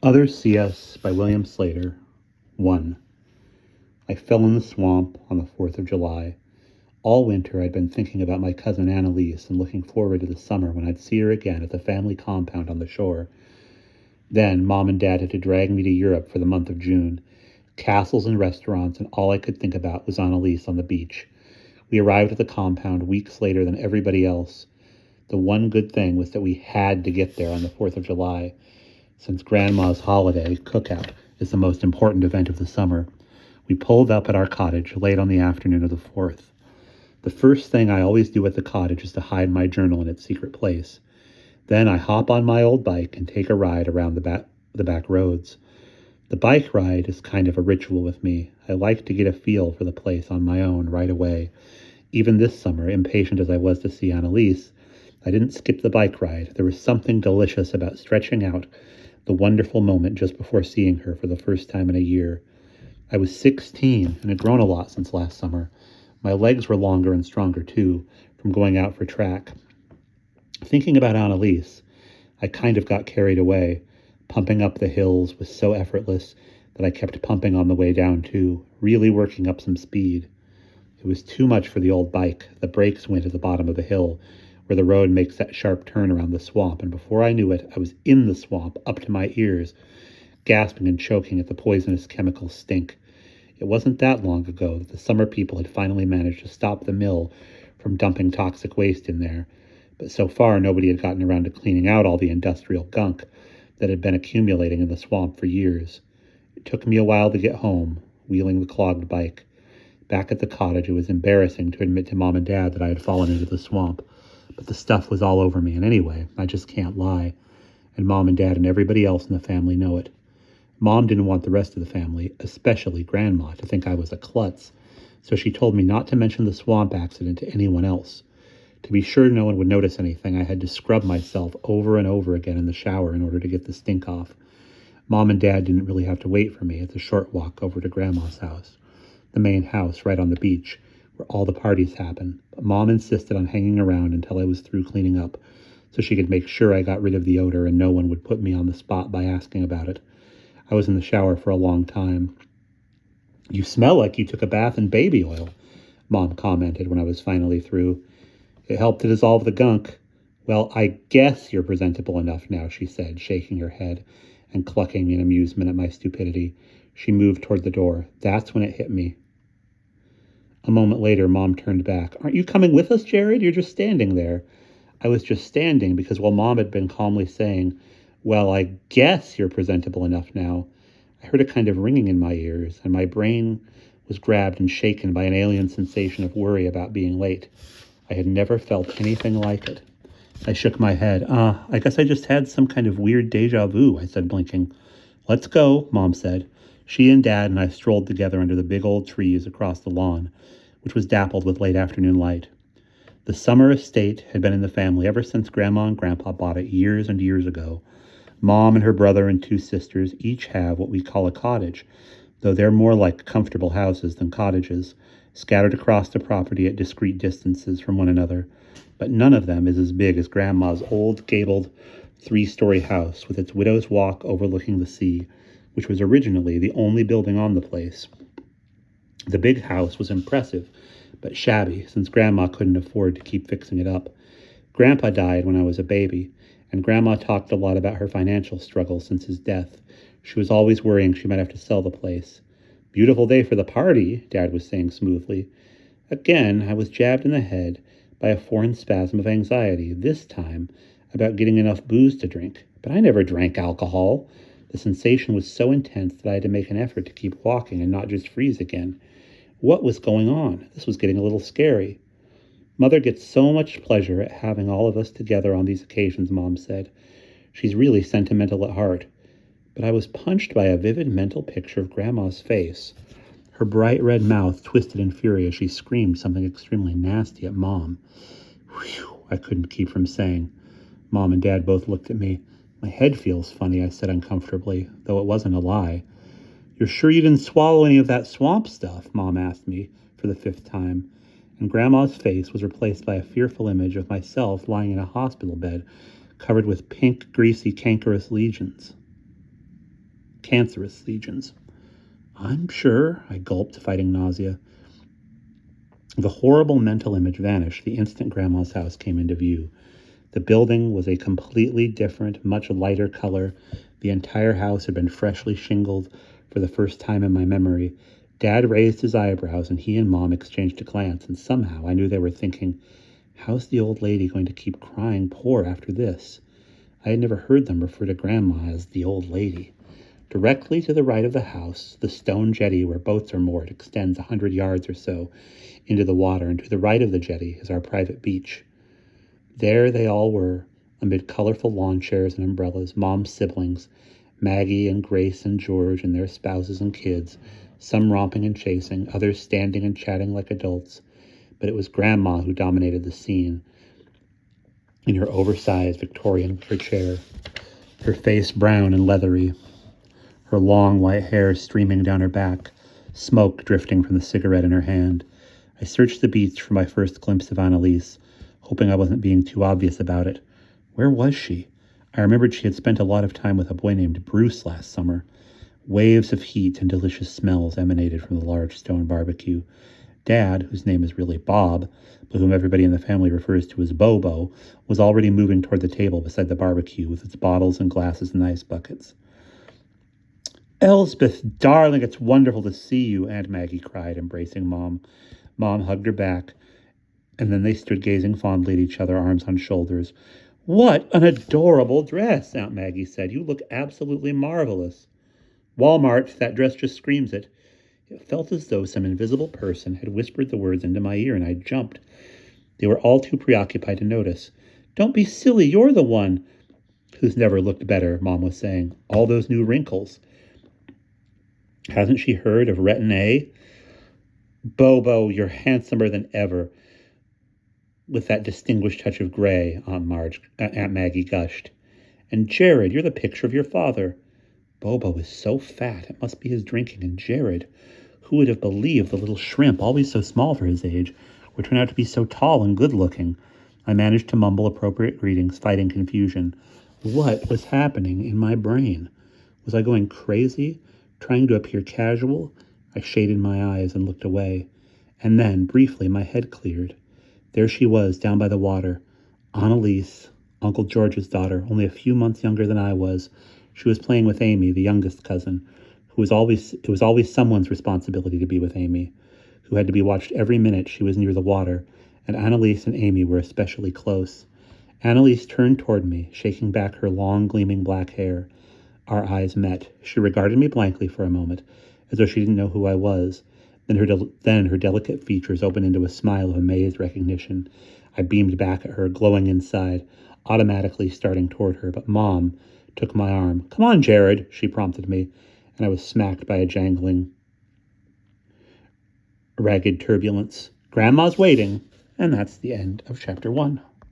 Others See Us by William Sleator. 1. I fell in the swamp on the 4th of July. All winter I'd been thinking about my cousin Annalise and looking forward to the summer when I'd see her again at the family compound on the shore. Then Mom and Dad had to drag me to Europe for the month of June. Castles and restaurants, and all I could think about was Annalise on the beach. We arrived at the compound weeks later than everybody else. The one good thing was that we had to get there on the 4th of July, since Grandma's holiday, cookout, is the most important event of the summer. We pulled up at our cottage late on the afternoon of the 4th. The first thing I always do at the cottage is to hide my journal in its secret place. Then I hop on my old bike and take a ride around the back roads. The bike ride is kind of a ritual with me. I like to get a feel for the place on my own right away. Even this summer, impatient as I was to see Annalise, I didn't skip the bike ride. There was something delicious about stretching out the wonderful moment just before seeing her for the first time in a year. I was 16 and had grown a lot since last summer. My legs were longer and stronger too, from going out for track. Thinking about Annalise, I kind of got carried away. Pumping up the hills was so effortless that I kept pumping on the way down too, really working up some speed. It was too much for the old bike. The brakes went at the bottom of the hill, where the road makes that sharp turn around the swamp, and before I knew it, I was in the swamp, up to my ears, gasping and choking at the poisonous chemical stink. It wasn't that long ago that the summer people had finally managed to stop the mill from dumping toxic waste in there, but so far nobody had gotten around to cleaning out all the industrial gunk that had been accumulating in the swamp for years. It took me a while to get home, wheeling the clogged bike. Back at the cottage, it was embarrassing to admit to Mom and Dad that I had fallen into the swamp. But the stuff was all over me, and anyway, I just can't lie. And Mom and Dad and everybody else in the family know it. Mom didn't want the rest of the family, especially Grandma, to think I was a klutz, so she told me not to mention the swamp accident to anyone else. To be sure no one would notice anything, I had to scrub myself over and over again in the shower in order to get the stink off. Mom and Dad didn't really have to wait for me at the short walk over to Grandma's house, the main house right on the beach, where all the parties happen, but Mom insisted on hanging around until I was through cleaning up, so she could make sure I got rid of the odor and no one would put me on the spot by asking about it. I was in the shower for a long time. "You smell like you took a bath in baby oil," Mom commented when I was finally through. "It helped to dissolve the gunk." "Well, I guess you're presentable enough now," she said, shaking her head and clucking in amusement at my stupidity. She moved toward the door. That's when it hit me. A moment later, Mom turned back. "Aren't you coming with us, Jared? You're just standing there." I was just standing because while Mom had been calmly saying, "Well, I guess you're presentable enough now," I heard a kind of ringing in my ears, and my brain was grabbed and shaken by an alien sensation of worry about being late. I had never felt anything like it. I shook my head. I guess I just had some kind of weird deja vu," I said, blinking. "Let's go," Mom said. She and Dad and I strolled together under the big old trees across the lawn, which was dappled with late afternoon light. The summer estate had been in the family ever since Grandma and Grandpa bought it years and years ago. Mom and her brother and 2 sisters each have what we call a cottage, though they're more like comfortable houses than cottages, scattered across the property at discrete distances from one another. But none of them is as big as Grandma's old gabled 3-story house with its widow's walk overlooking the sea, which was originally the only building on the place. The big house was impressive, but shabby, since Grandma couldn't afford to keep fixing it up. Grandpa died when I was a baby, and Grandma talked a lot about her financial struggles since his death. She was always worrying she might have to sell the place. "Beautiful day for the party," Dad was saying smoothly. Again, I was jabbed in the head by a foreign spasm of anxiety, this time about getting enough booze to drink. But I never drank alcohol. The sensation was so intense that I had to make an effort to keep walking and not just freeze again. What was going on? This was getting a little scary. "Mother gets so much pleasure at having all of us together on these occasions," Mom said. "She's really sentimental at heart." But I was punched by a vivid mental picture of Grandma's face. Her bright red mouth twisted in fury as she screamed something extremely nasty at Mom. "Whew," I couldn't keep from saying. Mom and Dad both looked at me. "My head feels funny," I said uncomfortably, though it wasn't a lie. "You're sure you didn't swallow any of that swamp stuff?" Mom asked me for the 5th time, and Grandma's face was replaced by a fearful image of myself lying in a hospital bed covered with pink, greasy, cankerous lesions. cancerous lesions. I'm sure, I gulped, fighting nausea. The horrible mental image vanished the instant Grandma's house came into view. The building was a completely different, much lighter color. The entire house had been freshly shingled for the first time in my memory. Dad raised his eyebrows, and he and Mom exchanged a glance, and somehow I knew they were thinking, how's the old lady going to keep crying poor after this? I had never heard them refer to Grandma as the old lady. Directly to the right of the house, the stone jetty where boats are moored extends 100 yards or so into the water, and to the right of the jetty is our private beach. There they all were, amid colorful lawn chairs and umbrellas, Mom's siblings, Maggie and Grace and George and their spouses and kids, some romping and chasing, others standing and chatting like adults. But it was Grandma who dominated the scene in her oversized Victorian wicker chair, her face brown and leathery, her long white hair streaming down her back, smoke drifting from the cigarette in her hand. I searched the beach for my first glimpse of Annalise, hoping I wasn't being too obvious about it. Where was she? I remembered she had spent a lot of time with a boy named Bruce last summer. Waves of heat and delicious smells emanated from the large stone barbecue. Dad, whose name is really Bob, but whom everybody in the family refers to as Bobo, was already moving toward the table beside the barbecue with its bottles and glasses and ice buckets. Elspeth, darling, it's wonderful to see you, Aunt Maggie cried, embracing Mom. Mom hugged her back, and then they stood gazing fondly at each other, arms on shoulders. What an adorable dress, Aunt Maggie said. You look absolutely marvelous. Walmart, that dress just screams it. It felt as though some invisible person had whispered the words into my ear, and I jumped. They were all too preoccupied to notice. Don't be silly, you're the one who's never looked better, Mom was saying. All those new wrinkles. Hasn't she heard of Retin A? Bobo, you're handsomer than ever. With that distinguished touch of gray, Aunt Maggie gushed. And Jared, you're the picture of your father. Bobo is so fat, it must be his drinking. And Jared, who would have believed the little shrimp, always so small for his age, would turn out to be so tall and good-looking? I managed to mumble appropriate greetings, fighting confusion. What was happening in my brain? Was I going crazy, trying to appear casual? I shaded my eyes and looked away. And then, briefly, my head cleared. There she was, down by the water. Annalise, Uncle George's daughter, only a few months younger than I was. She was playing with Amy, the youngest cousin, it was always someone's responsibility to be with Amy, who had to be watched every minute she was near the water, and Annalise and Amy were especially close. Annalise turned toward me, shaking back her long, gleaming black hair. Our eyes met. She regarded me blankly for a moment, as though she didn't know who I was. Then her delicate features opened into a smile of amazed recognition. I beamed back at her, glowing inside, automatically starting toward her, but Mom took my arm. Come on, Jared, she prompted me, and I was smacked by a jangling, ragged turbulence. Grandma's waiting, and that's the end of chapter 1.